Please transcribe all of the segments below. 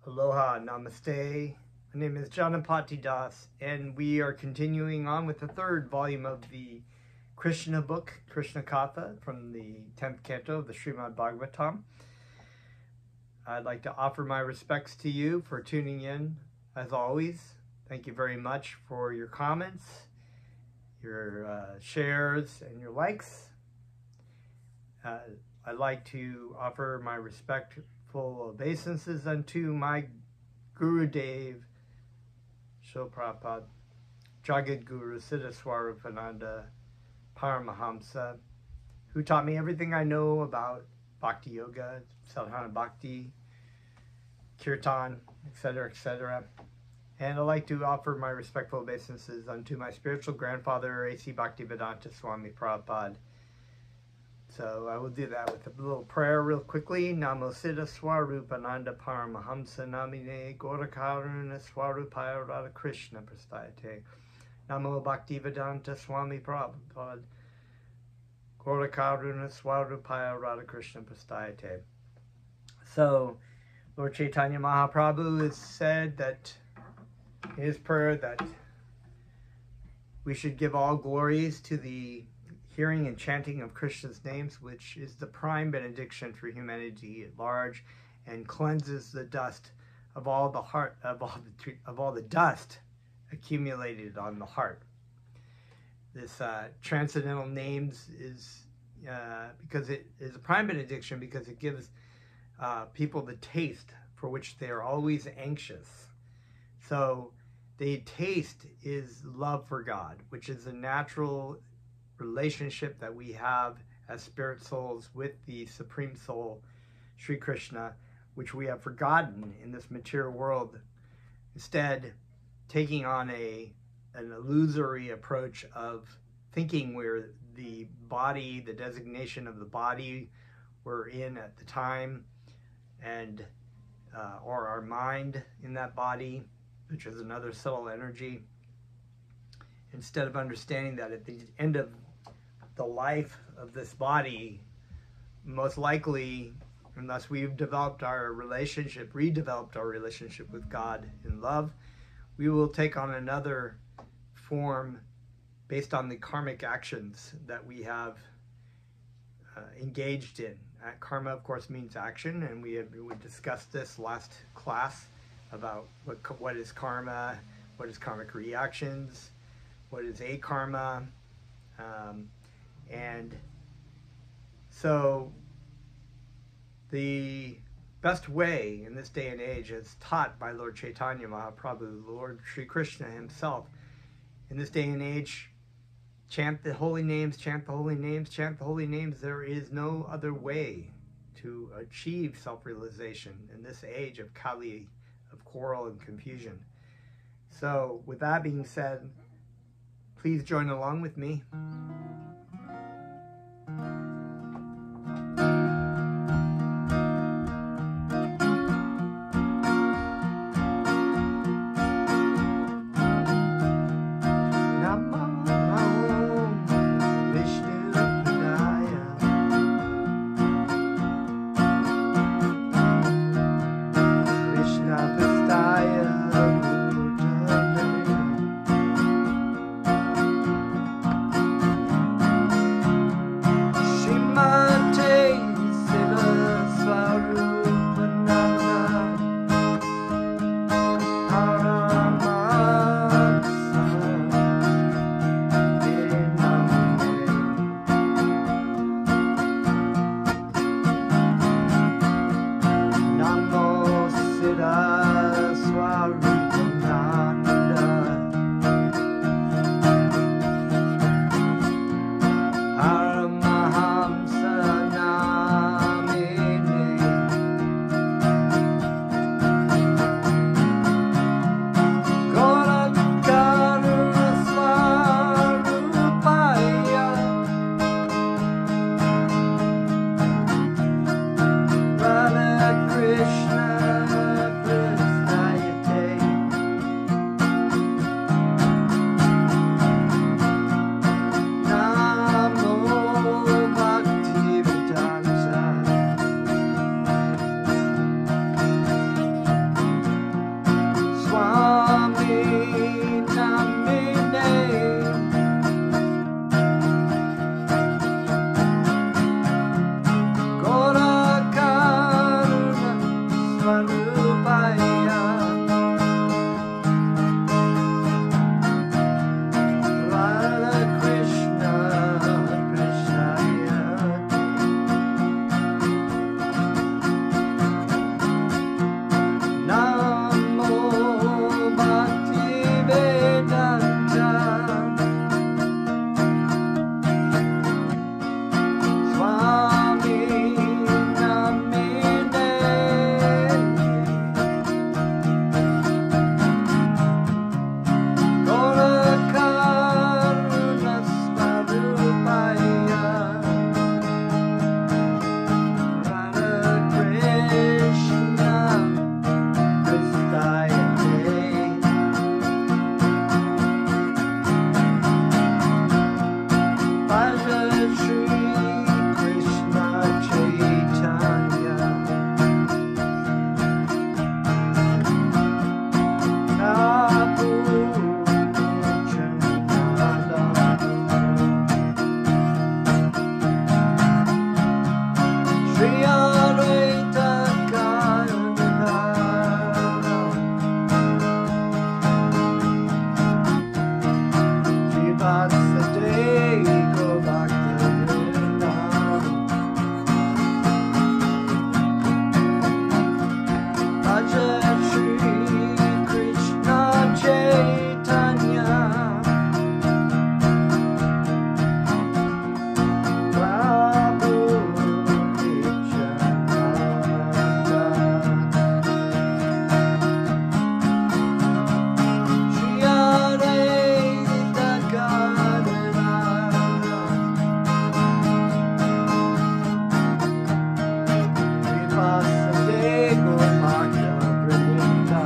Aloha, namaste. My name is Janapati Das, and we are continuing on with the third volume of the Krishna book, Krishna Katha, from the 10th canto of the Srimad Bhagavatam. I'd like to offer my respects to you for tuning in, as always. Thank you very much for your comments, your shares, and your likes. I'd like to offer my respectful obeisances unto my Guru Dev, Srila Prabhupada, Jagat Guru Siddha Swarupananda Paramahamsa, who taught me everything I know about Bhakti Yoga, Sadhana Bhakti, Kirtan, etc., etc. And I'd like to offer my respectful obeisances unto my spiritual grandfather, A.C. Bhaktivedanta Swami Prabhupada. So I will do that with a little prayer real quickly. Namo Siddha Swarupananda Paramahamsa Namine Gaurakaruna Swarupaya Radha Krishna Prastayate. Namo Bhaktivedanta Swami Prabhupada Gaurakaruna Swarupaya Radha Krishna Prastayate. So Lord Chaitanya Mahaprabhu has said that in his prayer that we should give all glories to the hearing and chanting of Krishna's names, which is the prime benediction for humanity at large, and cleanses the dust of all the heart of all the dust accumulated on the heart. This transcendental names is because it is a prime benediction because it gives people the taste for which they are always anxious. So the taste is love for God, which is a natural relationship that we have as spirit souls with the Supreme Soul, Sri Krishna, which we have forgotten in this material world, instead taking on an illusory approach of thinking we're the body, the designation of the body we're in at the time, and or our mind in that body, which is another subtle energy, instead of understanding that at the end of the life of this body, most likely, unless we've redeveloped our relationship with God in love, we will take on another form based on the karmic actions that we have engaged in. Karma, of course, means action, and we discussed this last class about what is karma, what is karmic reactions, what is akarma, and so the best way in this day and age, as taught by Lord Chaitanya Mahaprabhu, Lord Sri Krishna himself, in this day and age, chant the holy names, chant the holy names, chant the holy names. There is no other way to achieve self-realization in this age of Kali, of quarrel and confusion. So with that being said, please join along with me. Swarupaya Radha Krishna Krishnaya Namo Bhakti Vedanta Swami Namine Gorakaruna Swarupaya Radha Krishna Krishnayate Bhaja Shri Krishna Chaitanya Prabhu Nityananda Shri Advaita Gadadhara Srivasade Gopakavrinda Bhaja Shri Krishna Chaitanya Prabhu Nityananda Shri Advaita Gadadhara Srivasade Gopakavrinda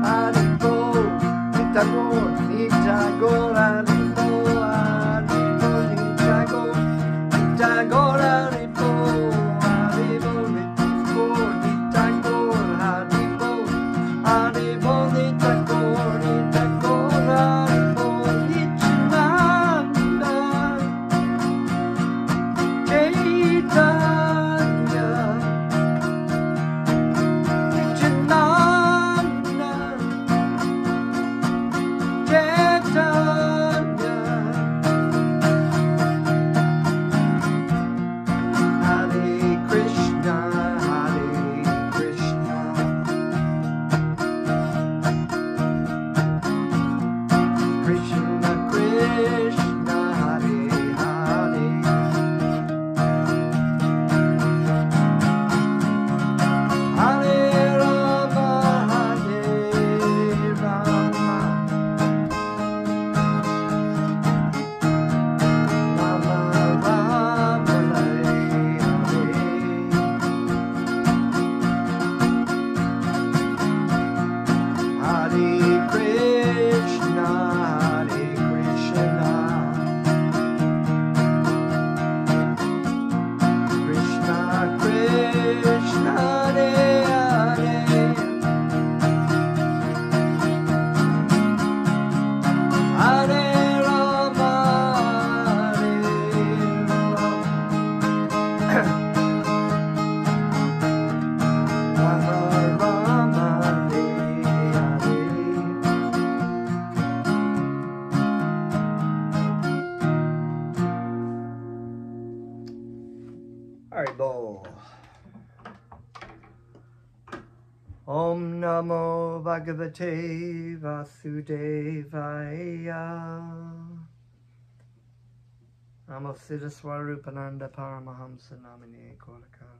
Haribo Nitagor Nitagor Haribo Haribo Nitagor Nitagor Haribo Haribo Nitagor Nitagor Haribo Haribo Nitagor Nitagor Haribo Nityananda Chaitanya Nityananda Chaitanya Hare Krishna Krishna Krishna Hare Hare Hare Rama Hare Rama Rama Rama Hare Hare Hare Krishna Krishna Krishna Hare Hare Hare Rama Hare Rama Rama Hare Hare Haribo. Om Namo Bhagavate Vasudevaya Namo Siddha Swarupananda Paramahamsa Namine Kodakara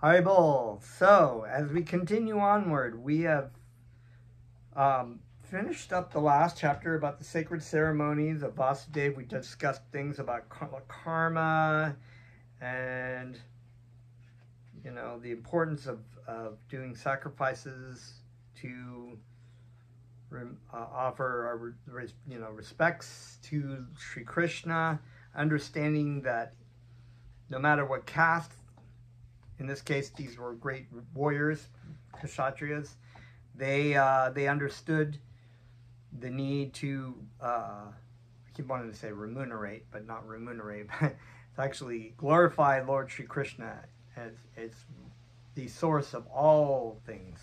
Haribo. So, as we continue onward, we have finished up the last chapter about the sacred ceremonies of Vasudeva. We discussed things about karma and, you know, the importance of doing sacrifices to offer our, you know, respects to Sri Krishna, understanding that no matter what caste, in this case, these were great warriors, Kshatriyas, they understood the need to, I keep wanting to say remunerate, but not remunerate, to actually glorify Lord Sri Krishna as the source of all things.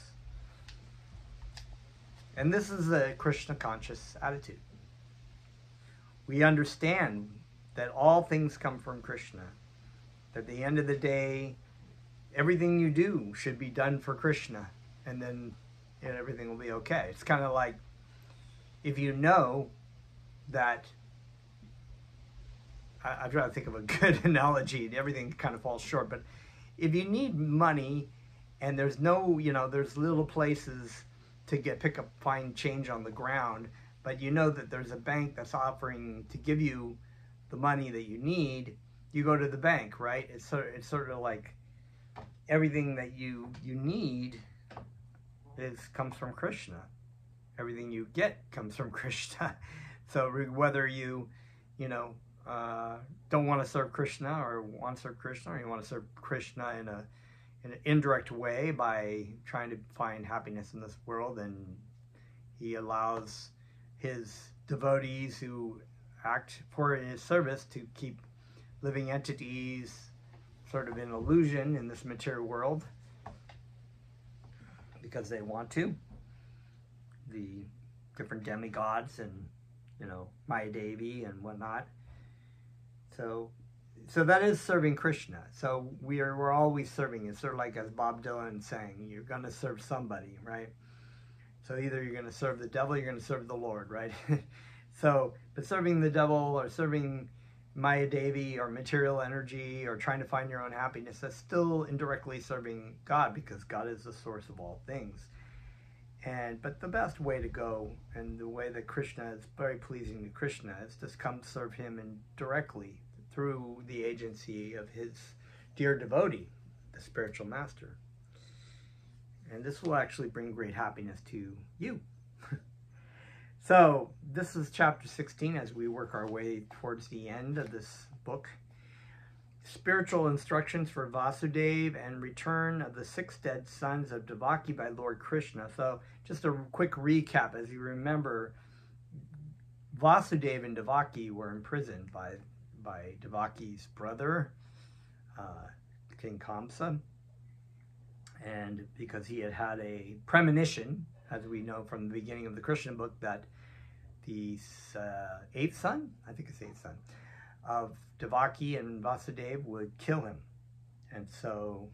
And this is a Krishna conscious attitude. We understand that all things come from Krishna. That at the end of the day, everything you do should be done for Krishna, and then everything will be okay. It's kind of like if you know that, I'm trying to think of a good analogy, everything kind of falls short, but if you need money and there's no, there's little places to pick up, find change on the ground, but you know that there's a bank that's offering to give you the money that you need, you go to the bank, right? It's sort of like everything that you need comes from Krishna. Everything you get comes from Krishna. So whether you don't want to serve Krishna or want to serve Krishna, or you want to serve Krishna in an indirect way by trying to find happiness in this world, and he allows his devotees who act for his service to keep living entities sort of in illusion in this material world because they want to. The different demigods and, Maya Devi and whatnot. So that is serving Krishna. So we're always serving. It's sort of like, as Bob Dylan sang, you're going to serve somebody, right? So either you're going to serve the devil, or you're going to serve the Lord, right? But serving the devil or serving Maya Devi or material energy or trying to find your own happiness, that's still indirectly serving God, because God is the source of all things. But the best way to go, and the way that Krishna is very pleasing to Krishna, is just come serve him directly through the agency of his dear devotee, the spiritual master. And this will actually bring great happiness to you. So this is chapter 16 as we work our way towards the end of this book. Spiritual instructions for Vasudeva and return of the 6 dead sons of Devaki by Lord Krishna. So just a quick recap. As you remember, Vasudeva and Devaki were imprisoned by Devaki's brother, King Kamsa. And because he had a premonition, as we know from the beginning of the Krishna book, that the 8th son, I think it's 8th son, of Devaki and Vasudeva would kill him. And so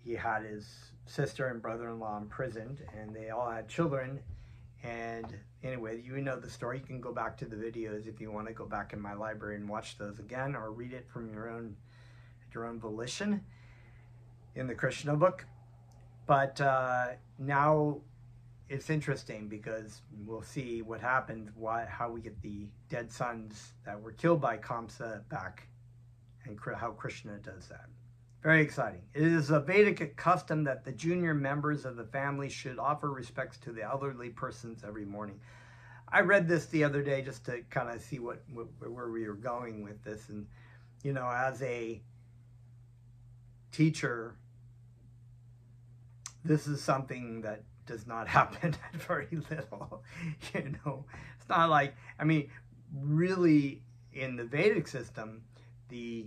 he had his sister and brother-in-law imprisoned, and they all had children. And anyway, you know the story. You can go back to the videos if you want to go back in my library and watch those again, or read it from your own volition in the Krishna book. But now it's interesting, because we'll see what happened, how we get the dead sons that were killed by Kamsa back, and how Krishna does that. Very exciting. It is a Vedic custom that the junior members of the family should offer respects to the elderly persons every morning. I read this the other day just to kind of see where we were going with this. And, as a teacher, this is something that does not happen at very little. It's not like, really in the Vedic system, the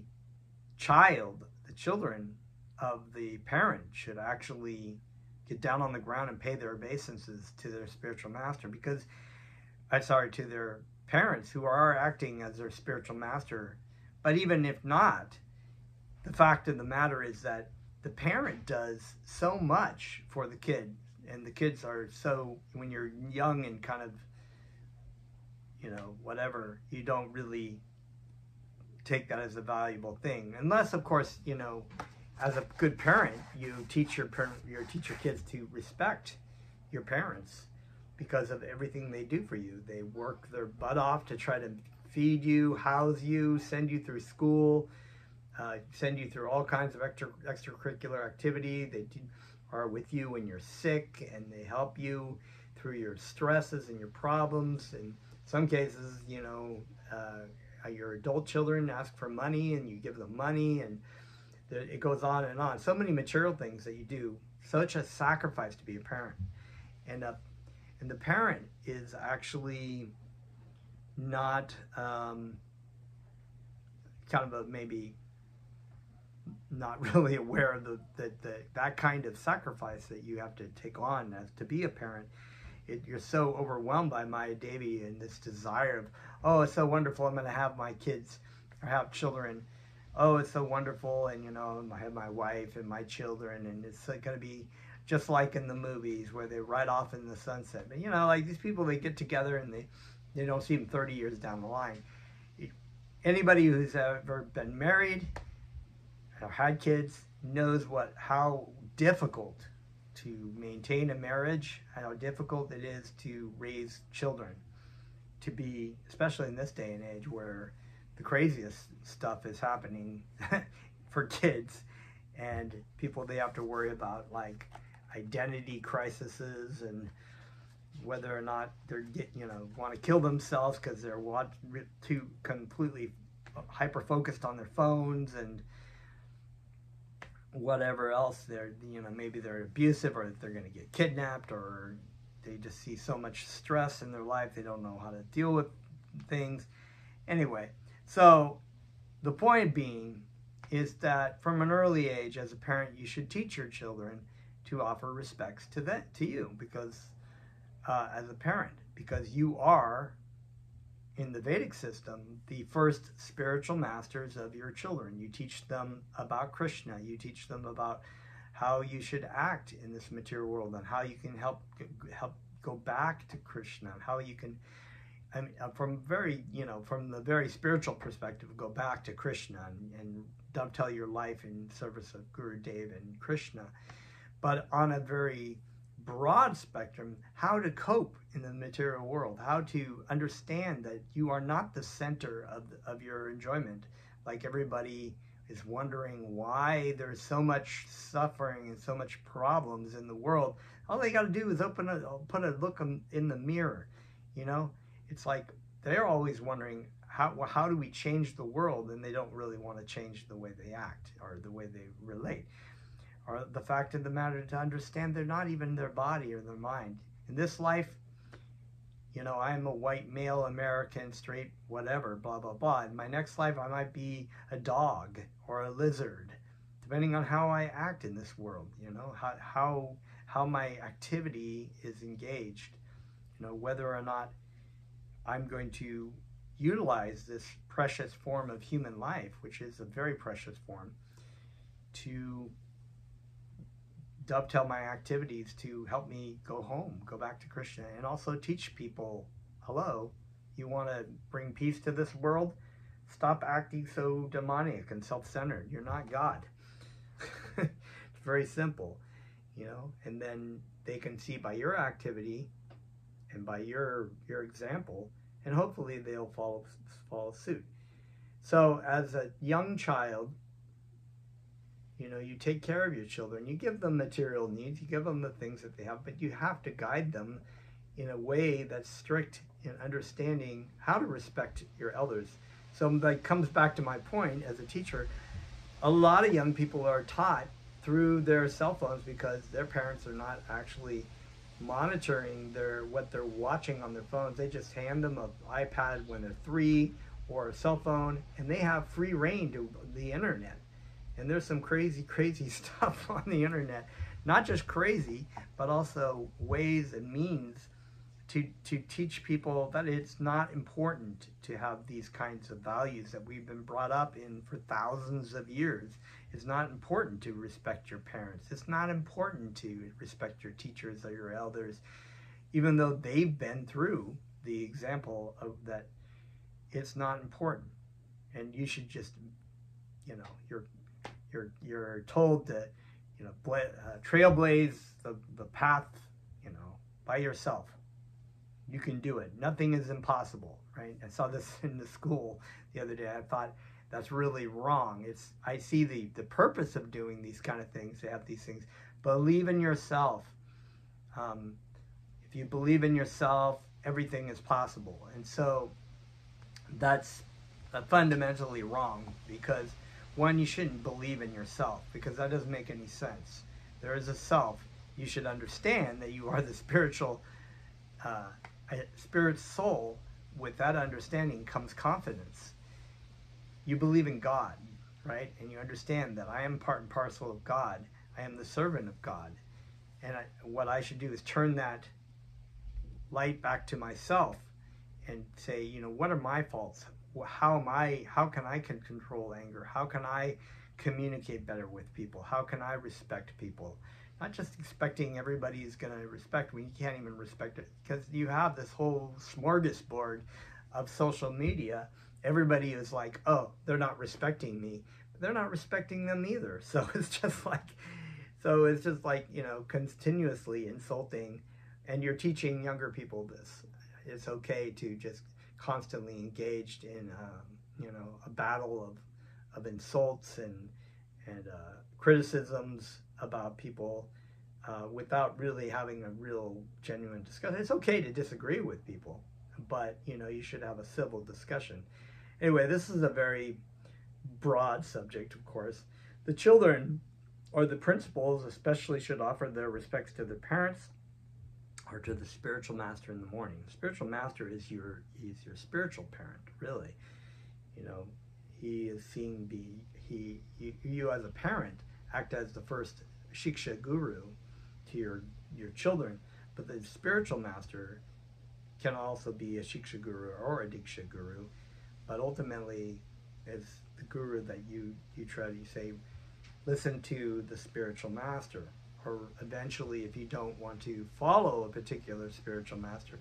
children of the parent should actually get down on the ground and pay their obeisances to their spiritual master, to their parents, who are acting as their spiritual master. But even if not, the fact of the matter is that the parent does so much for the kid, and the kids are so, when you're young and kind of, whatever, you don't really take that as a valuable thing, unless, of course, as a good parent, you teach your kids to respect your parents because of everything they do for you. They work their butt off to try to feed you, house you, send you through school, send you through all kinds of extracurricular activity. They are with you when you're sick, and they help you through your stresses and your problems. In some cases, your adult children ask for money, and you give them money, and it goes on and on. So many material things that you do, such a sacrifice to be a parent. And the parent is actually not kind of maybe not really aware of that kind of sacrifice that you have to take on as to be a parent. You're so overwhelmed by Maya Devi and this desire of, oh, it's so wonderful, I'm going to have my kids or have children. Oh, it's so wonderful, and I have my wife and my children, and it's going to be just like in the movies where they ride off in the sunset. But like these people, they get together and they don't see them 30 years down the line. Anybody who's ever been married or had kids knows how difficult to maintain a marriage, how difficult it is to raise children, to be, especially in this day and age where the craziest stuff is happening for kids, and people, they have to worry about like identity crises and whether or not they're want to kill themselves because they're too completely hyper focused on their phones and whatever else. They're maybe they're abusive, or they're going to get kidnapped, or they just see so much stress in their life they don't know how to deal with things. Anyway, so the point being is that from an early age, as a parent, you should teach your children to offer respects to you, because as a parent, because you are, in the Vedic system, the first spiritual masters of your children. You teach them about Krishna. You teach them about how you should act in this material world, and how you can help go back to Krishna, and how you can, from the very spiritual perspective, go back to Krishna and dovetail your life in service of Guru Dev and Krishna. But on a very broad spectrum, how to cope in the material world, how to understand that you are not the center of your enjoyment. Like everybody is wondering why there's so much suffering and so much problems in the world. All they got to do is put a look in the mirror. It's like they're always wondering how do we change the world, and they don't really want to change the way they act or the way they relate. Or the fact of the matter, to understand they're not even their body or their mind. In this life, I'm a white male American, straight, whatever, blah, blah, blah. In my next life, I might be a dog or a lizard, depending on how I act in this world, how my activity is engaged, whether or not I'm going to utilize this precious form of human life, which is a very precious form, to dovetail my activities to help me go home, go back to Krishna, and also teach people, hello, you want to bring peace to this world? Stop acting so demoniac and self-centered. You're not God. It's very simple, and then they can see by your activity and by your example, and hopefully they'll follow suit. So as a young child, you take care of your children, you give them material needs, you give them the things that they have, but you have to guide them in a way that's strict in understanding how to respect your elders. So that comes back to my point as a teacher. A lot of young people are taught through their cell phones because their parents are not actually monitoring what they're watching on their phones. They just hand them an iPad when they're 3 or a cell phone, and they have free reign to the internet. And there's some crazy, crazy stuff on the internet. Not just crazy, but also ways and means to teach people that it's not important to have these kinds of values that we've been brought up in for thousands of years. It's not important to respect your parents. It's not important to respect your teachers or your elders, even though they've been through the example of that. It's not important. And you should just, you're told to, trailblaze the path, by yourself. You can do it. Nothing is impossible, right? I saw this in the school the other day. I thought that's really wrong. I see the purpose of doing these kind of things, to have these things. Believe in yourself. If you believe in yourself, everything is possible. And so that's fundamentally wrong, because one, you shouldn't believe in yourself, because that doesn't make any sense. There is a self. You should understand that you are the spiritual spirit soul. With that understanding comes confidence. you believe in God, right? And you understand that I am part and parcel of God. I am the servant of God. And what I should do is turn that light back to myself and say, you know, what are my faults? How can I control anger? How can I communicate better with people? How can I respect people? Not just expecting everybody is going to respect when you can't even respect it, because you have this whole smorgasbord of social media. Everybody is like, oh, they're not respecting me, but they're not respecting them either. So it's just like, you know, continuously insulting, and you're teaching younger people this. It's okay to just constantly engaged in, you know, a battle of insults and criticisms about people without really having a real genuine discussion. It's okay to disagree with people, but, you know, you should have a civil discussion. Anyway, this is a very broad subject, of course. The children or the principals especially should offer their respects to their parents or to the spiritual master in the morning. The spiritual master is he's your spiritual parent, really. You know, he is seen you as a parent act as the first shiksha guru to your children, but the spiritual master can also be a shiksha guru or a diksha guru, but ultimately it's the guru that you try to say, listen to the spiritual master. Or eventually, if you don't want to follow a particular spiritual master,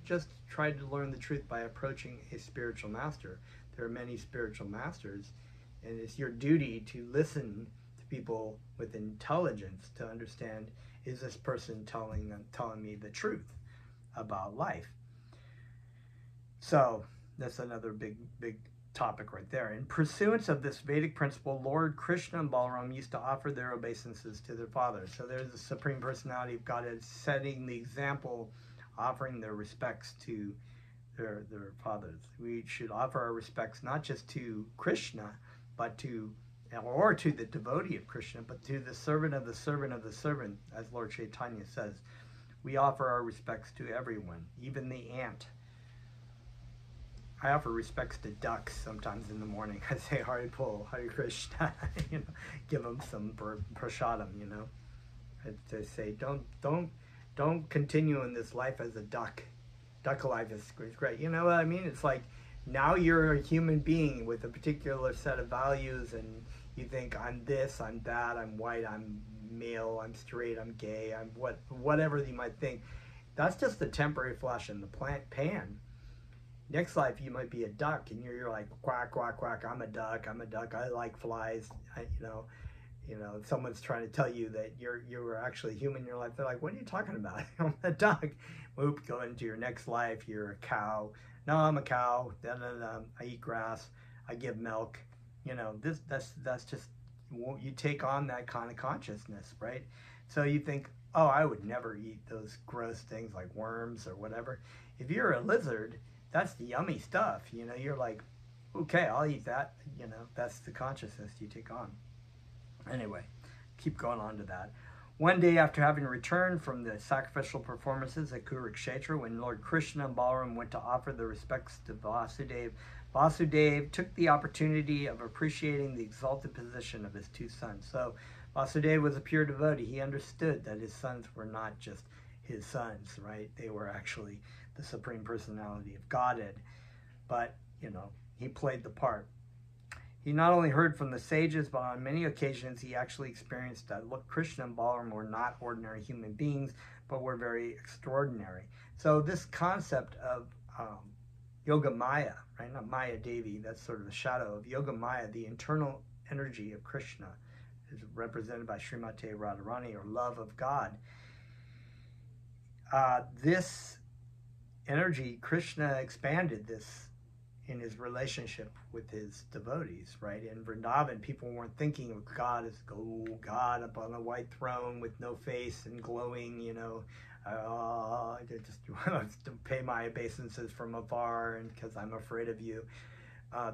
just try to learn the truth by approaching a spiritual master. There are many spiritual masters, and it's your duty to listen to people with intelligence to understand, is this person telling me the truth about life? So that's another big topic right there. In pursuance of this Vedic principle, Lord Krishna and Balaram used to offer their obeisances to their fathers. So there's the Supreme Personality of Godhead setting the example, offering their respects to their fathers. We should offer our respects not just to Krishna, but to the devotee of Krishna, but to the servant of the servant of the servant, as Lord Chaitanya says. We offer our respects to everyone, even the ant. I offer respects to ducks sometimes in the morning. I say Hari Pol, Hare Krishna, you know, give them some prasadam, you know. I say don't continue in this life as a duck. Duck life is great. You know what I mean? It's like now you're a human being with a particular set of values, and you think I'm this, I'm that, I'm white, I'm male, I'm straight, I'm gay, I'm whatever you might think. That's just a temporary flash in the pan. Next life, you might be a duck, and you're like, quack, quack, quack, I'm a duck, I like flies, you know, someone's trying to tell you that you're actually human in your life. They're like, what are you talking about? I'm a duck. Whoop, go into your next life, you're a cow. No, I'm a cow, I eat grass, I give milk. You know, that's just, you take on that kind of consciousness, right? So you think, oh, I would never eat those gross things like worms or whatever. If you're a lizard, that's the yummy stuff, you know, you're like, okay, I'll eat that, you know, that's the consciousness you take on. Anyway, keep going on to that. One day after having returned from the sacrificial performances at Kurukshetra, when Lord Krishna and Balaram went to offer their respects to Vasudeva, Vasudeva took the opportunity of appreciating the exalted position of his two sons. So Vasudeva was a pure devotee. He understood that his sons were not just his sons, right? They were actually the Supreme Personality of Godhead. But, you know, he played the part. He not only heard from the sages, but on many occasions he actually experienced that Krishna and Balaram were not ordinary human beings, but were very extraordinary. So this concept of Yoga Maya, right? Not Maya Devi, that's sort of a shadow of Yoga Maya, the internal energy of Krishna, is represented by Srimati Radharani, or love of God. This energy, Krishna expanded this in his relationship with his devotees, right? In Vrindavan, people weren't thinking of God as, oh, God up on a white throne with no face and glowing, you know, I just want to pay my obeisances from afar and because I'm afraid of you.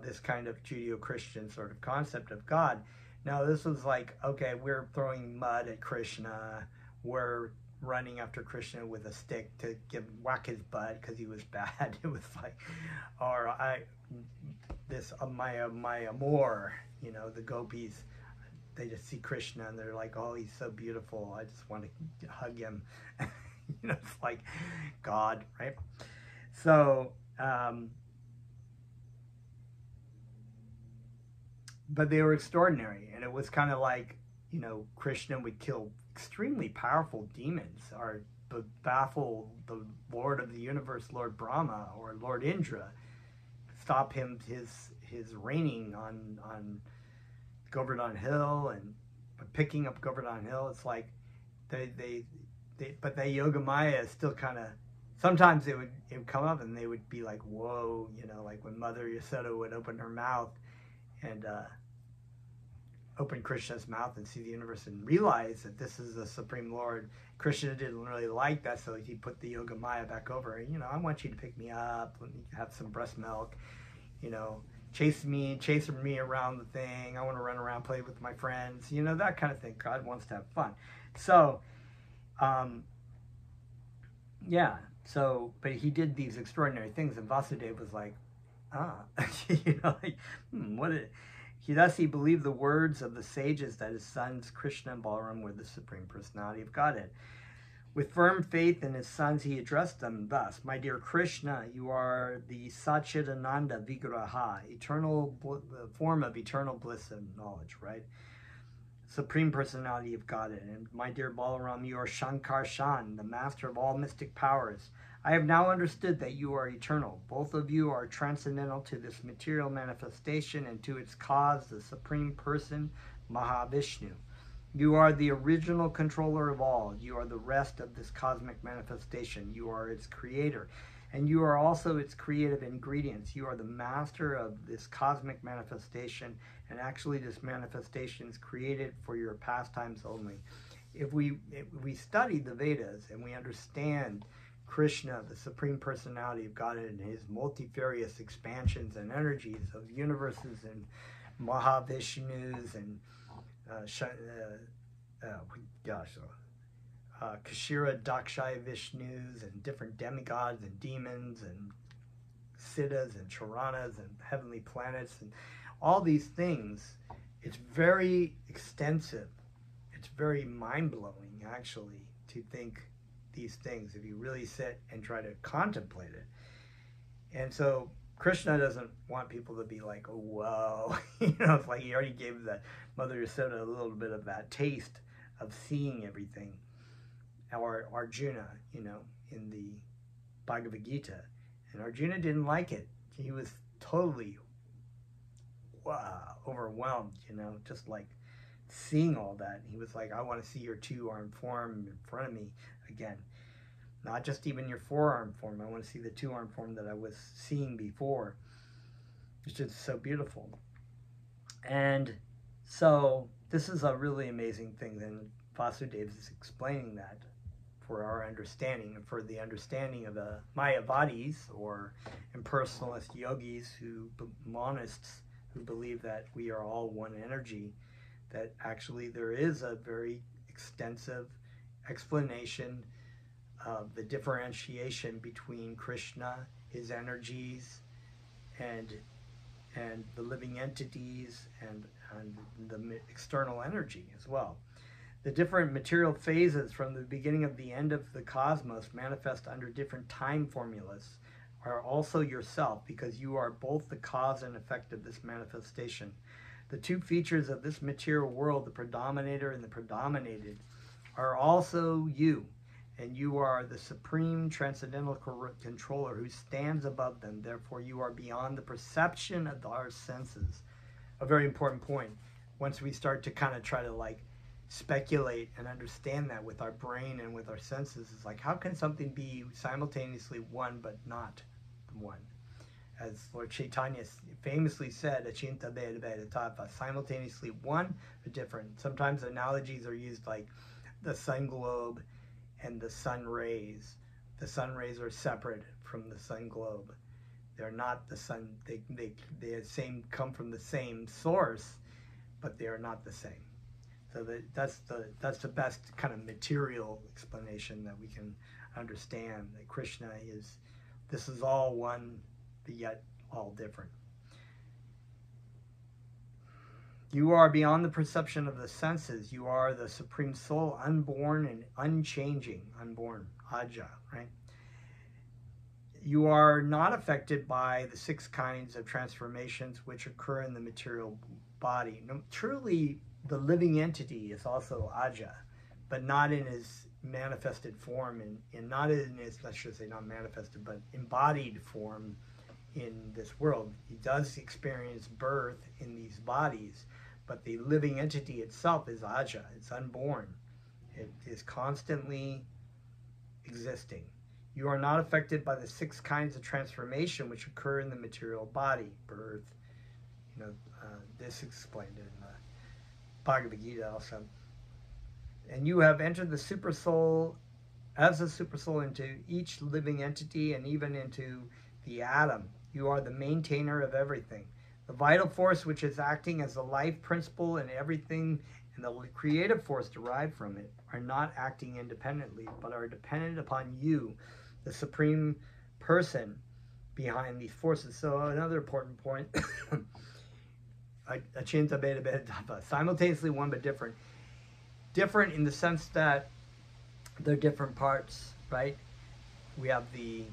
This kind of Judeo-Christian sort of concept of God. Now, this was like, okay, we're throwing mud at Krishna, we're running after Krishna with a stick to whack his butt because he was bad. It was like, or this my amor, you know, the gopis, they just see Krishna and they're like, oh, he's so beautiful, I just want to hug him. You know, it's like God, right? So but they were extraordinary, and it was kind of like, you know, Krishna would kill extremely powerful demons or baffle the Lord of the universe, Lord Brahma or Lord Indra, stop him his reigning on Govardhan Hill and picking up Govardhan Hill. It's like they but that Yogamaya is still kind of, sometimes it would come up and they would be like, whoa, you know, like when Mother Yasoda would open her mouth and open Krishna's mouth and see the universe and realize that this is the Supreme Lord. Krishna didn't really like that, so he put the Yogamaya back over. You know, I want you to pick me up, let me have some breast milk, you know, chase me around the thing. I want to run around, play with my friends, you know, that kind of thing. God wants to have fun. So, yeah. So, but he did these extraordinary things, and Vasudeva was like, you know, like, he believed the words of the sages that his sons Krishna and Balaram were the Supreme Personality of Godhead. With firm faith in his sons, he addressed them thus: my dear Krishna, you are the Satchidananda Vigraha, eternal form of eternal bliss and knowledge, right? Supreme Personality of Godhead. And my dear Balaram, you are Shankarshan, the master of all mystic powers. I have now understood that you are eternal. Both of you are transcendental to this material manifestation and to its cause, the Supreme Person, Mahavishnu. You are the original controller of all. You are the rest of this cosmic manifestation. You are its creator. And you are also its creative ingredients. You are the master of this cosmic manifestation, and actually this manifestation is created for your pastimes only. If we study the Vedas and we understand Krishna, the Supreme Personality of Godhead, and his multifarious expansions and energies of universes and Mahavishnus and Kashira Dakshaya Vishnus and different demigods and demons and Siddhas and Charanas and heavenly planets and all these things, it's very extensive. It's very mind-blowing, actually, to think these things if you really sit and try to contemplate it. And so Krishna doesn't want people to be like, oh, whoa. You know, it's like he already gave the Mother Yasoda a little bit of that taste of seeing everything. Or Arjuna, you know, in the Bhagavad Gita. And Arjuna didn't like it. He was totally overwhelmed, you know, just like seeing all that. He was like, I want to see your two-arm form in front of me again. Not just even your four-arm form. I want to see the two-arm form that I was seeing before. It's just so beautiful. And so this is a really amazing thing. And Vasudeva is explaining that for our understanding, and for the understanding of the Mayavadis or impersonalist yogis, monists who believe that we are all one energy, that actually there is a very extensive explanation of the differentiation between Krishna, his energies, and the living entities, and the external energy as well. The different material phases from the beginning of the end of the cosmos manifest under different time formulas are also yourself, because you are both the cause and effect of this manifestation. The two features of this material world, the predominator and the predominated, are also you, and you are the supreme transcendental controller who stands above them. Therefore, you are beyond the perception of our senses. A very important point. Once we start to kind of try to like speculate and understand that with our brain and with our senses, is like, how can something be simultaneously one but not one? As Lord Chaitanya famously said, Achinta Bheda Bheda Tattva, simultaneously one but different. Sometimes analogies are used like the sun globe and the sun rays. The sun rays are separate from the sun globe. They're not the sun. They come from the same source, but they are not the same. So that's the best kind of material explanation that we can understand, that Krishna this is all one, but yet all different. You are beyond the perception of the senses. You are the Supreme Soul, unborn and unchanging. Unborn, Aja, right? You are not affected by the 6 kinds of transformations which occur in the material body. No, truly, the living entity is also Aja, but not in his manifested form, and not in his, I should say not manifested, but embodied form in this world. He does experience birth in these bodies, but the living entity itself is Aja. It's unborn. It is constantly existing. You are not affected by the 6 kinds of transformation which occur in the material body. Birth, this explained in the Bhagavad Gita also. And you have entered the super soul, as a super soul, into each living entity and even into the atom. You are the maintainer of everything. The vital force which is acting as the life principle in everything and the creative force derived from it are not acting independently, but are dependent upon you, the Supreme Person behind these forces. So another important point, Achinta Bheda Bheda, simultaneously one but different. Different in the sense that they're different parts, right? We have the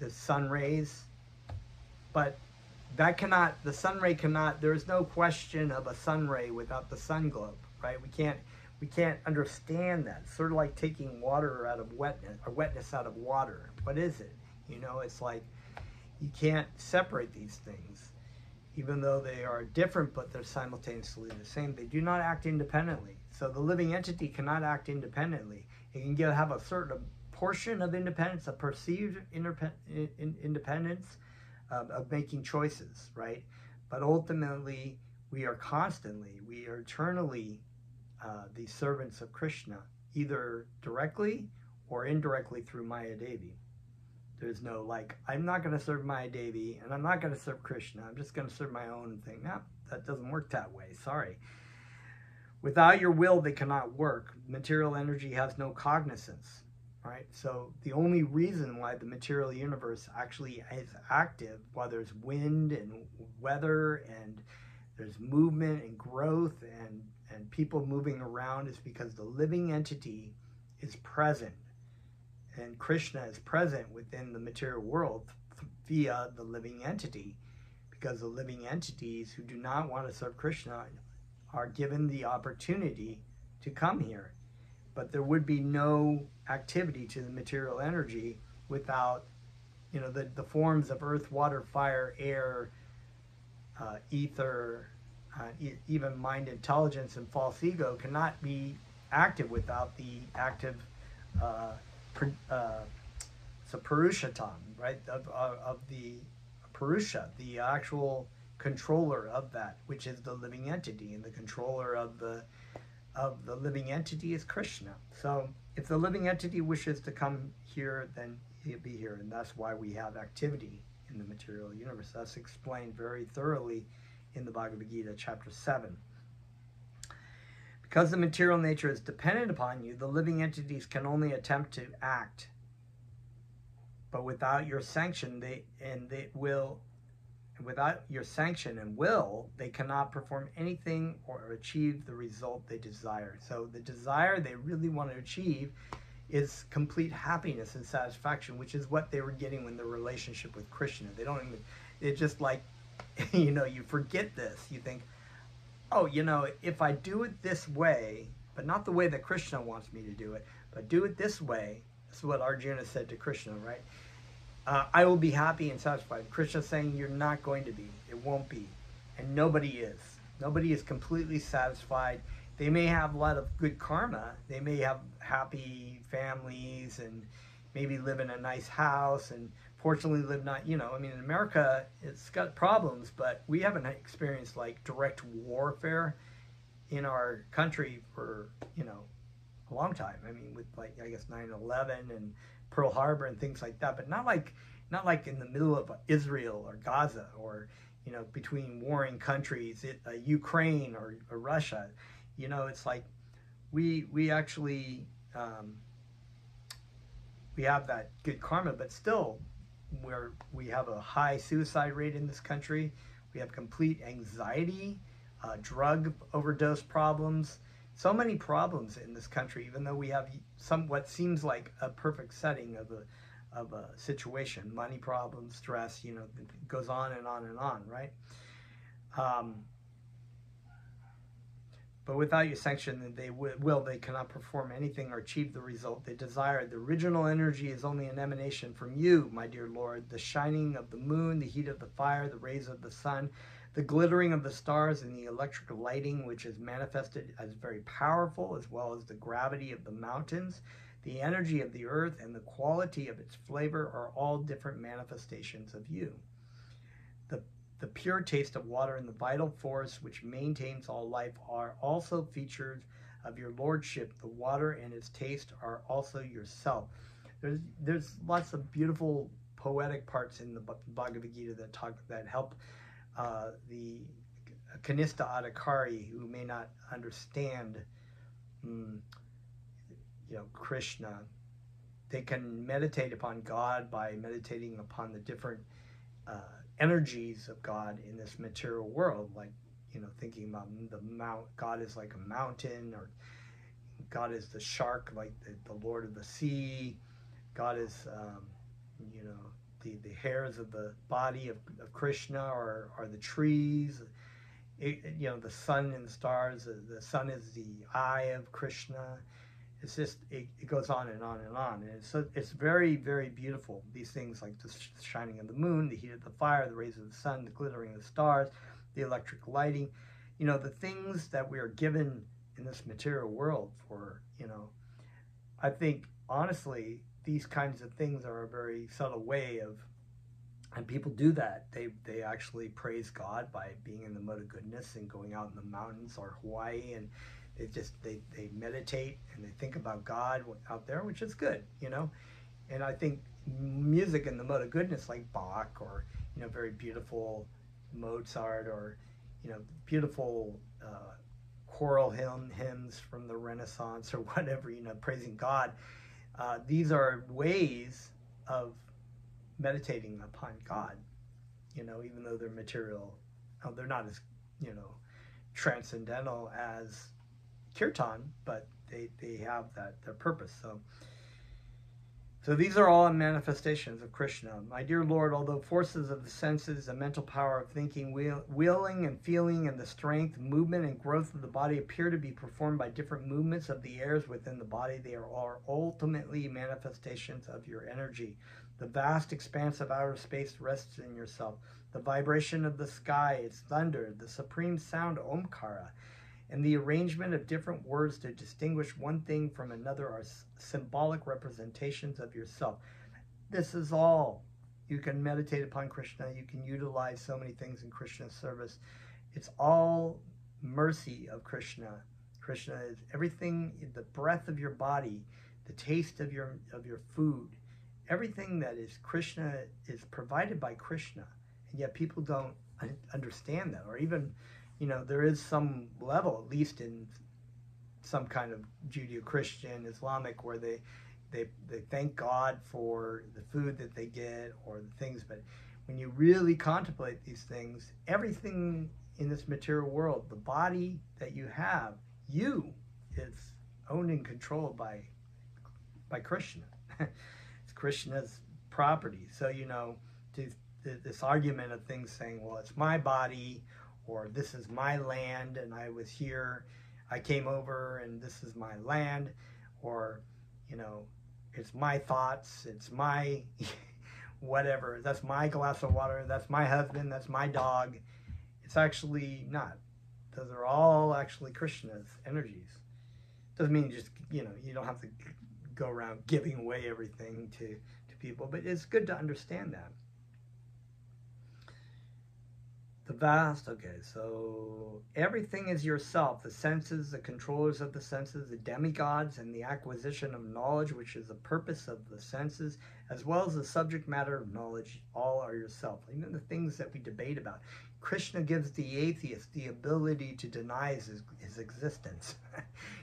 sun rays, but that cannot, the sun ray cannot, there is no question of a sun ray without the sun globe, right? We can't understand that. It's sort of like taking water out of wetness, or wetness out of water. What is it? It's like you can't separate these things, even though they are different, but they're simultaneously the same. They do not act independently. So the living entity cannot act independently. It can have a certain portion of independence, a perceived independence of making choices, right? But ultimately, we are eternally the servants of Krishna, either directly or indirectly through Maya Devi. There's no I'm not going to serve Maya Devi and I'm not going to serve Krishna. I'm just going to serve my own thing. No, that doesn't work that way. Sorry. Without your will, they cannot work. Material energy has no cognizance, right? So the only reason why the material universe actually is active, while there's wind and weather and there's movement and growth and people moving around, is because the living entity is present. And Krishna is present within the material world via the living entity, because the living entities who do not want to serve Krishna are given the opportunity to come here. But there would be no activity to the material energy without, the forms of earth, water, fire, air, ether, even mind, intelligence, and false ego cannot be active without the active Purushatam, right, of the Purusha, the actual controller of that, which is the living entity, and the controller of the living entity is Krishna. So if the living entity wishes to come here, then he'll be here, and that's why we have activity in the material universe. That's explained very thoroughly in the Bhagavad Gita, chapter 7. Because the material nature is dependent upon you, the living entities can only attempt to act. But without your sanction, without your sanction and will, they cannot perform anything or achieve the result they desire. So the desire they really want to achieve is complete happiness and satisfaction, which is what they were getting in their relationship with Krishna. They don't even, it's just like, you forget this. You think, oh, if I do it this way, but not the way that Krishna wants me to do it, but do it this way. This is what Arjuna said to Krishna, right? I will be happy and satisfied. Krishna's saying you're not going to be. It won't be. And nobody is. Nobody is completely satisfied. They may have a lot of good karma. They may have happy families and maybe live in a nice house and fortunately live not, in America, it's got problems, but we haven't experienced direct warfare in our country for, a long time. With 9/11 and Pearl Harbor and things like that, but not like in the middle of Israel or Gaza or, between warring countries, Ukraine or Russia. It's like we actually, we have that good karma, but still we have a high suicide rate in this country. We have complete anxiety, drug overdose problems, so many problems in this country, even though we have what seems like a perfect setting of a situation. Money problems, stress, you know, it goes on and on and on, right? But without your sanction, they cannot perform anything or achieve the result they desire. The original energy is only an emanation from you, my dear Lord. The shining of the moon, the heat of the fire, the rays of the sun, the glittering of the stars, and the electric lighting, which is manifested as very powerful, as well as the gravity of the mountains, the energy of the earth, and the quality of its flavor are all different manifestations of you. The pure taste of water and the vital force which maintains all life are also features of your lordship. The water and its taste are also yourself. There's lots of beautiful poetic parts in the Bhagavad Gita that help the Kanista Adhikari, who may not understand Krishna. They can meditate upon God by meditating upon the different energies of God in this material world, like, you know, thinking about God is like a mountain, or God is the shark, like the Lord of the sea. God is, you know, the hairs of the body of Krishna are the trees. You know, the sun and the stars. The sun is the eye of Krishna. It's just, it goes on and on and on. And it's very, very beautiful. These things like the shining of the moon, the heat of the fire, the rays of the sun, the glittering of the stars, the electric lighting. You know, the things that we are given in this material world for, you know, I think, honestly, these kinds of things are a very subtle way of, and people do that. They actually praise God by being in the mode of goodness and going out in the mountains or Hawaii, and they meditate and they think about God out there, which is good, you know. And I think music in the mode of goodness, like Bach, or, you know, very beautiful Mozart, or, you know, beautiful choral hymns from the Renaissance or whatever, you know, praising God. These are ways of meditating upon God, you know, even though they're material. They're not as, you know, transcendental as kirtan, but they have their purpose. So these are all manifestations of Krishna. My dear Lord, although forces of the senses, the mental power of thinking, willing and feeling, and the strength, movement, and growth of the body appear to be performed by different movements of the airs within the body, they are ultimately manifestations of your energy. The vast expanse of outer space rests in yourself. The vibration of the sky, its thunder, the supreme sound, Omkara, and the arrangement of different words to distinguish one thing from another are symbolic representations of yourself. This is all. You can meditate upon Krishna. You can utilize so many things in Krishna's service. It's all mercy of Krishna. Krishna is everything, the breath of your body, the taste of your food. Everything that is Krishna is provided by Krishna. And yet people don't understand that, or even, you know, there is some level, at least in some kind of Judeo-Christian, Islamic, where they thank God for the food that they get or the things. But when you really contemplate these things, everything in this material world, the body that you have, is owned and controlled by Krishna. It's Krishna's property. So, you know, this argument of things saying, well, it's my body, or this is my land and I was here, I came over and this is my land, or, you know, it's my thoughts, it's my whatever, that's my glass of water, that's my husband, that's my dog. It's actually not. Those are all actually Krishna's energies. Doesn't mean just, you know, you don't have to go around giving away everything to people, but it's good to understand that. The vast, okay, so everything is yourself, the senses, the controllers of the senses, the demigods, and the acquisition of knowledge, which is the purpose of the senses, as well as the subject matter of knowledge, all are yourself. Even the things that we debate about. Krishna gives the atheist the ability to deny his existence,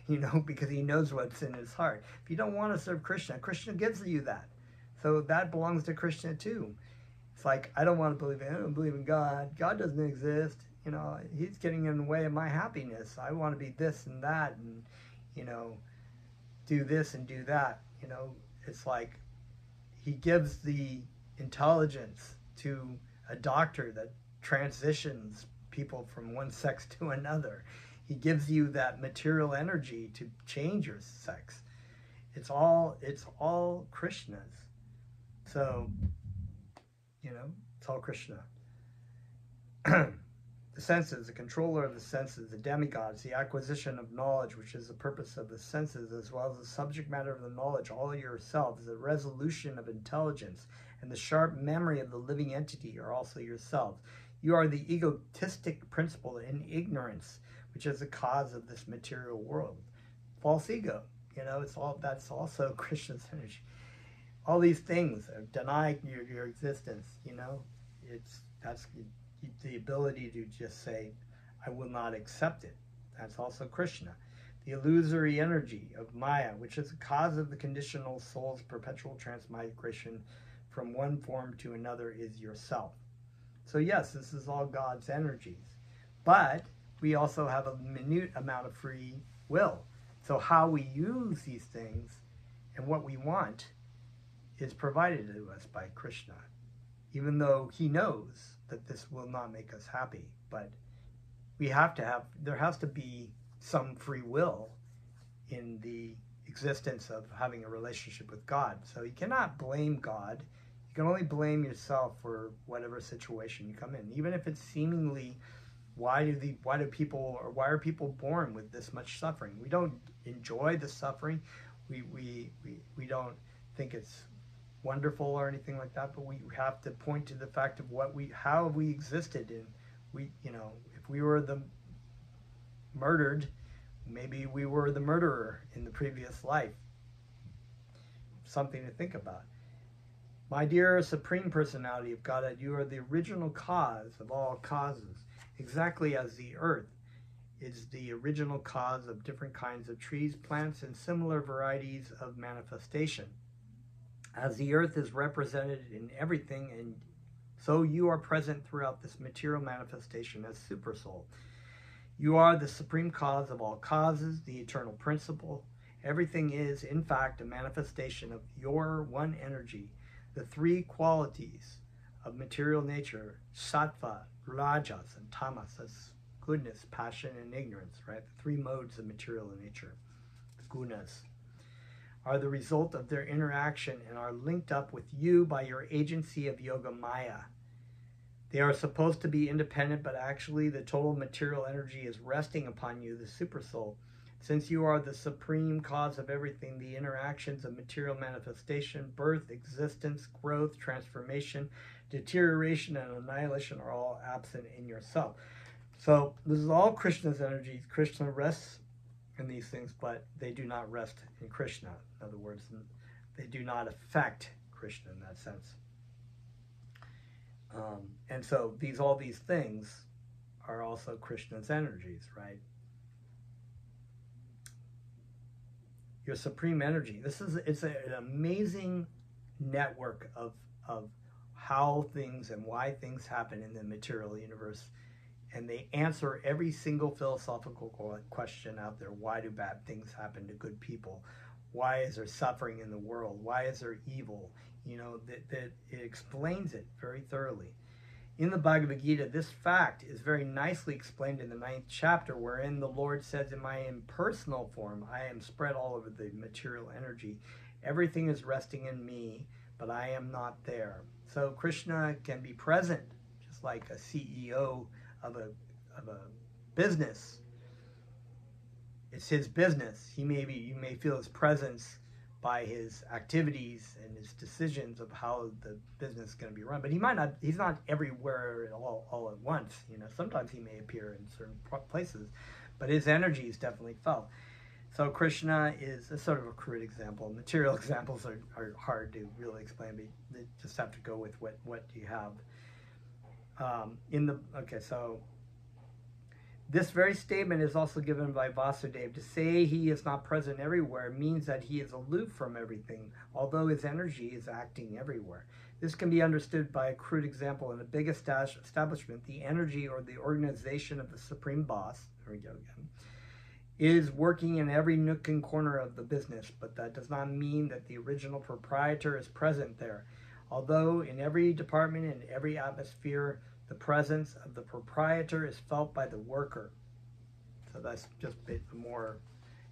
you know, because he knows what's in his heart. If you don't want to serve Krishna, Krishna gives you that. So that belongs to Krishna too. It's like, I don't want to believe in, I don't believe in God. God doesn't exist. You know, he's getting in the way of my happiness. I want to be this and that and, you know, do this and do that. You know, it's like he gives the intelligence to a doctor that transitions people from one sex to another. He gives you that material energy to change your sex. It's all Krishna's. So, you know, it's all Krishna. The senses, the controller of the senses, the demigods, the acquisition of knowledge, which is the purpose of the senses, as well as the subject matter of the knowledge, all yourselves, the resolution of intelligence, and the sharp memory of the living entity are also yourselves. You are the egotistic principle in ignorance, which is the cause of this material world. False ego, you know, it's all, that's also Krishna's energy. All these things deny your existence, you know, that's the ability to just say, I will not accept it. That's also Krishna. The illusory energy of Maya, which is the cause of the conditional soul's perpetual transmigration from one form to another, is yourself. So yes, this is all God's energies. But we also have a minute amount of free will. So how we use these things and what we want is provided to us by Krishna, even though he knows that this will not make us happy. But we have to have, there has to be some free will in the existence of having a relationship with God. So you cannot blame God. You can only blame yourself for whatever situation you come in, even if it's seemingly, why are people born with this much suffering? We don't enjoy the suffering. We don't think it's wonderful or anything like that, but we have to point to the fact of how we existed. And we, you know, if we were the murdered, maybe we were the murderer in the previous life. Something to think about. My dear Supreme Personality of Godhead, you are the original cause of all causes, exactly as the earth is the original cause of different kinds of trees, plants, and similar varieties of manifestation. As the earth is represented in everything, and so you are present throughout this material manifestation as Supersoul. You are the supreme cause of all causes, the eternal principle. Everything is, in fact, a manifestation of your one energy. The three qualities of material nature, sattva, rajas, and tamas, that's goodness, passion, and ignorance, right? The three modes of material nature, the gunas, are the result of their interaction and are linked up with you by your agency of Yoga Maya. They are supposed to be independent, but actually the total material energy is resting upon you, the Supersoul. Since you are the supreme cause of everything, the interactions of material manifestation, birth, existence, growth, transformation, deterioration, and annihilation are all absent in yourself. So this is all Krishna's energies. Krishna rests in these things, but they do not rest in Krishna. In other words, they do not affect Krishna in that sense. And so all these things are also Krishna's energies, right? Your supreme energy. It's an amazing network of how things and why things happen in the material universe. And they answer every single philosophical question out there. Why do bad things happen to good people? Why is there suffering in the world? Why is there evil? You know, that it explains it very thoroughly. In the Bhagavad Gita, this fact is very nicely explained in the 9th chapter, wherein the Lord says, in my impersonal form, I am spread all over the material energy. Everything is resting in me, but I am not there. So Krishna can be present, just like a CEO of a business. It's his business. You may feel his presence by his activities and his decisions of how the business is going to be run. But he's not everywhere all at once. You know, sometimes he may appear in certain places, but his energy is definitely felt. So Krishna is a sort of a crude example. Material examples are hard to really explain, but you just have to go with what you have. So This very statement is also given by Vasudeva. To say he is not present everywhere means that he is aloof from everything, although his energy is acting everywhere. This can be understood by a crude example. In a big establishment, the energy or the organization of the supreme boss, there we go again, is working in every nook and corner of the business, but that does not mean that the original proprietor is present there. Although in every department and every atmosphere, the presence of the proprietor is felt by the worker. So that's just a bit more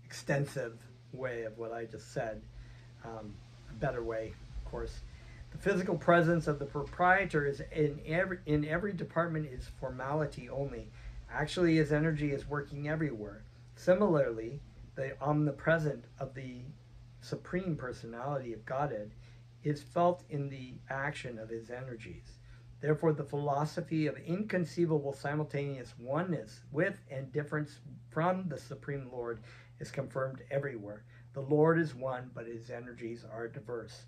extensive way of what I just said. A better way, of course. The physical presence of the proprietor is in every department is formality only. Actually, his energy is working everywhere. Similarly, the omnipresence of the Supreme Personality of Godhead is felt in the action of his energies. Therefore, the philosophy of inconceivable simultaneous oneness with and difference from the Supreme Lord is confirmed everywhere. The Lord is one, but his energies are diverse.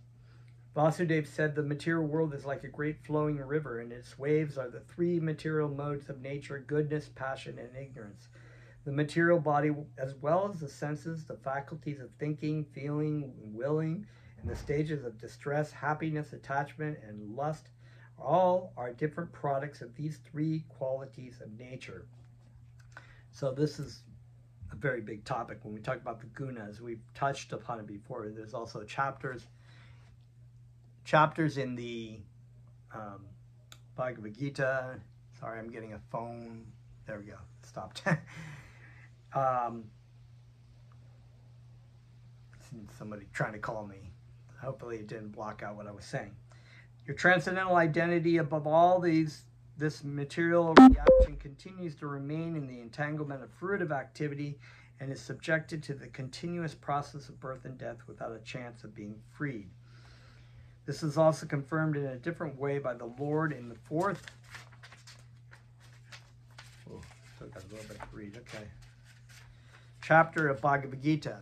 Vasudeva said the material world is like a great flowing river, and its waves are the three material modes of nature: goodness, passion, and ignorance. The material body, as well as the senses, the faculties of thinking, feeling, and willing, and the stages of distress, happiness, attachment, and lust, all are different products of these three qualities of nature. So this is a very big topic when we talk about the gunas. We've touched upon it before. There's also chapters in the Bhagavad Gita. Sorry, I'm getting a phone. There we go. Stopped. Somebody trying to call me. Hopefully it didn't block out what I was saying. Your transcendental identity above all this material reaction continues to remain in the entanglement of fruitive activity and is subjected to the continuous process of birth and death without a chance of being freed. This is also confirmed in a different way by the Lord in the fourth. Oh, still got a little bit to read. Okay. Chapter of Bhagavad Gita.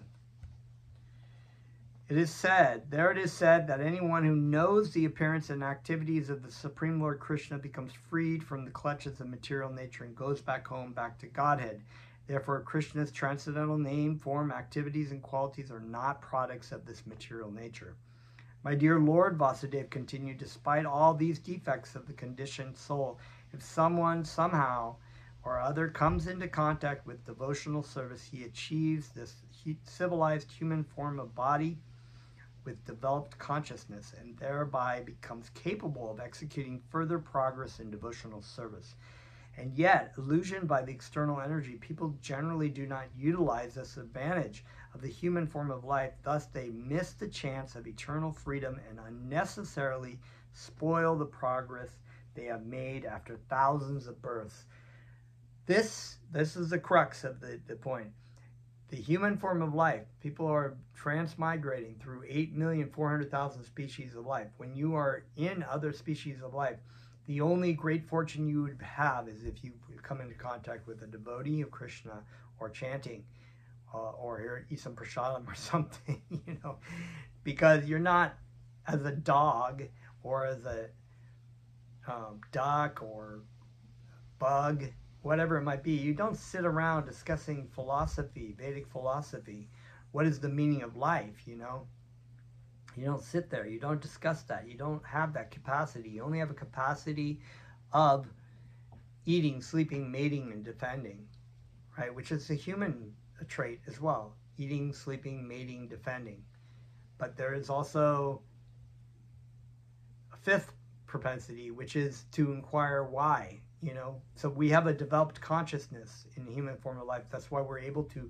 It is said that anyone who knows the appearance and activities of the Supreme Lord Krishna becomes freed from the clutches of material nature and goes back home, back to Godhead. Therefore, Krishna's transcendental name, form, activities, and qualities are not products of this material nature. My dear Lord, Vasudeva continued, despite all these defects of the conditioned soul, if someone somehow or other comes into contact with devotional service, he achieves this civilized human form of body with developed consciousness and thereby becomes capable of executing further progress in devotional service. And yet, illusioned by the external energy, people generally do not utilize this advantage of the human form of life. Thus, they miss the chance of eternal freedom and unnecessarily spoil the progress they have made after thousands of births. This is the crux of the point. The human form of life, people are transmigrating through 8,400,000 species of life. When you are in other species of life, the only great fortune you would have is if you come into contact with a devotee of Krishna or chanting or here eat some prasadam or something, you know, because you're not as a dog or as a duck or bug, whatever it might be. You don't sit around discussing philosophy, Vedic philosophy. What is the meaning of life, you know? You don't sit there. You don't discuss that. You don't have that capacity. You only have a capacity of eating, sleeping, mating, and defending, right? Which is a human trait as well. Eating, sleeping, mating, defending. But there is also a fifth propensity, which is to inquire why, you know? So we have a developed consciousness in the human form of life. That's why we're able to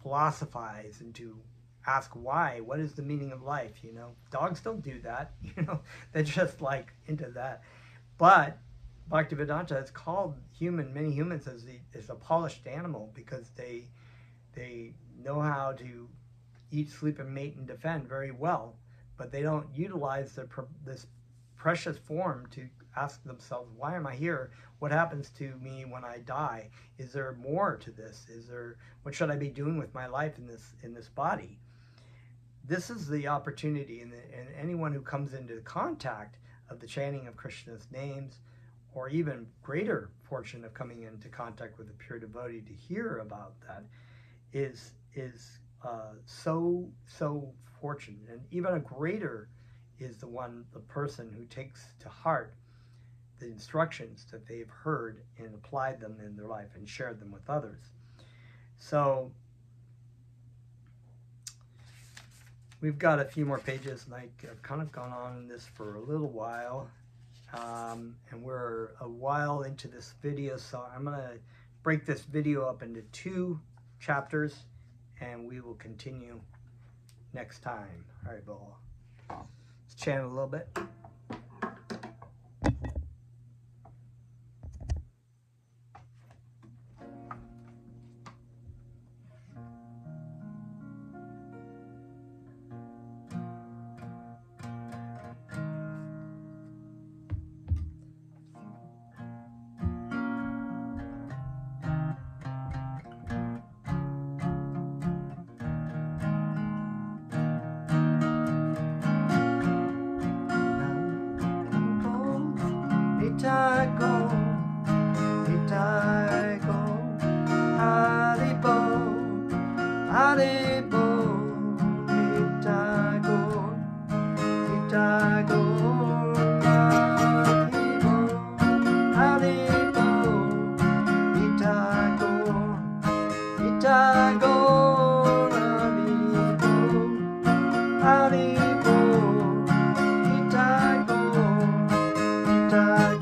philosophize and to ask why. What is the meaning of life, you know? Dogs don't do that, you know? They're just like into that. But Bhaktivedanta is called many humans as a polished animal because they know how to eat, sleep, and mate and defend very well, but they don't utilize this precious form to ask themselves, why am I here? What happens to me when I die? Is there more to this? What should I be doing with my life in this body? This is the opportunity, and anyone who comes into contact of the chanting of Krishna's names or even greater fortune of coming into contact with a pure devotee to hear about that is so fortunate. And even a greater is the person who takes to heart the instructions that they've heard and applied them in their life and shared them with others. So we've got a few more pages, and I've kind of gone on this for a little while, and we're a while into this video, so I'm going to break this video up into 2 chapters, and we will continue next time. All right, well, let's chant a little bit. Itago, Itago, Haribo, Haribo, Itago, Itago, Haribo, Itago, Itago, Haribo, Haribo, Itago, Itago.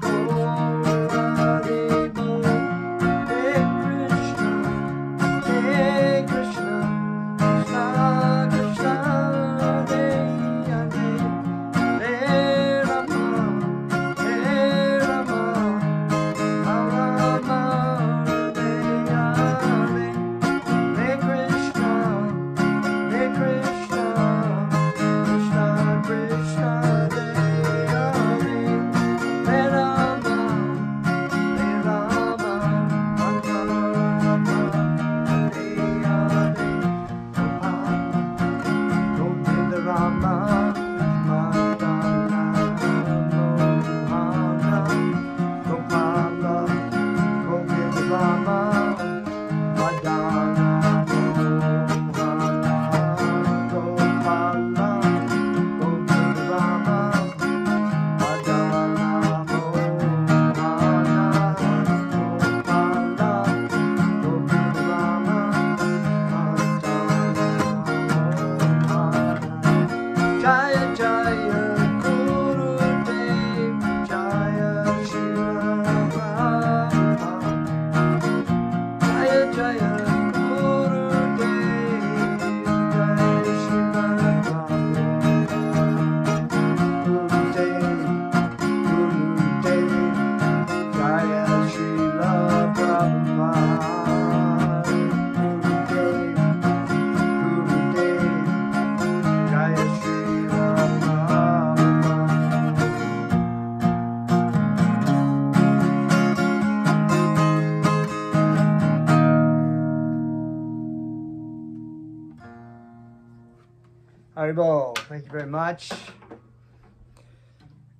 Haribol, thank you very much.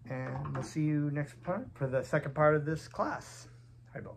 And we'll see you next part for the second part of this class. Haribol.